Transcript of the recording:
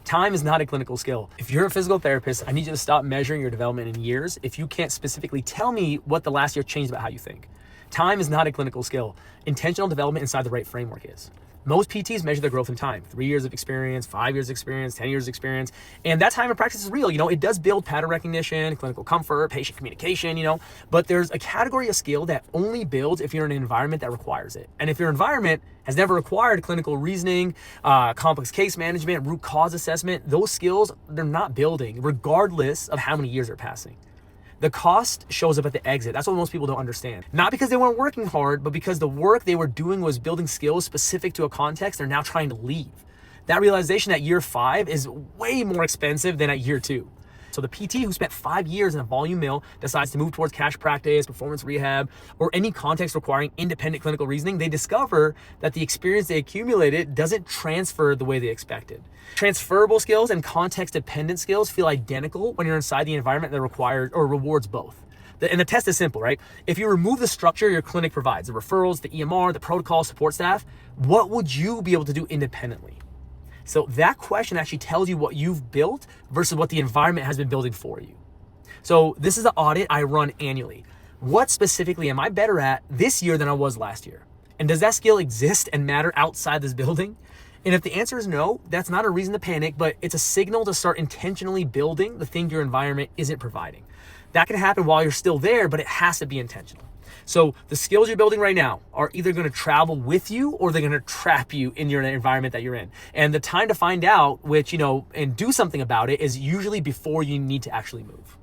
Time is not a clinical skill. If you're a physical therapist, I need you to stop measuring your development in years if you can't specifically tell me what the last year changed about how you think. Time is not a clinical skill. Intentional development inside the right framework is. Most PTs measure their growth in time. 3 years of experience, 5 years of experience, 10 years of experience. And that time in practice is real. It does build pattern recognition, clinical comfort, patient communication, but there's a category of skill that only builds if you're in an environment that requires it. And if your environment has never required clinical reasoning, complex case management, root cause assessment, those skills, they're not building regardless of how many years are passing. The cost shows up at the exit. That's what most people don't understand. Not because they weren't working hard, but because the work they were doing was building skills specific to a context they're now trying to leave. That realization at year 5 is way more expensive than at year 2. So the PT who spent 5 years in a volume mill decides to move towards cash practice, performance rehab, or any context requiring independent clinical reasoning, they discover that the experience they accumulated doesn't transfer the way they expected. Transferable skills and context-dependent skills feel identical when you're inside the environment that requires or rewards both. And the test is simple, right? If you remove the structure your clinic provides, the referrals, the EMR, the protocol, support staff, what would you be able to do independently? So that question actually tells you what you've built versus what the environment has been building for you. So this is an audit I run annually. What specifically am I better at this year than I was last year? And does that skill exist and matter outside this building? And if the answer is no, that's not a reason to panic, but it's a signal to start intentionally building the thing your environment isn't providing. That can happen while you're still there, but it has to be intentional. So the skills you're building right now are either going to travel with you or they're going to trap you in your environment that you're in. And the time to find out, and do something about it is usually before you need to actually move.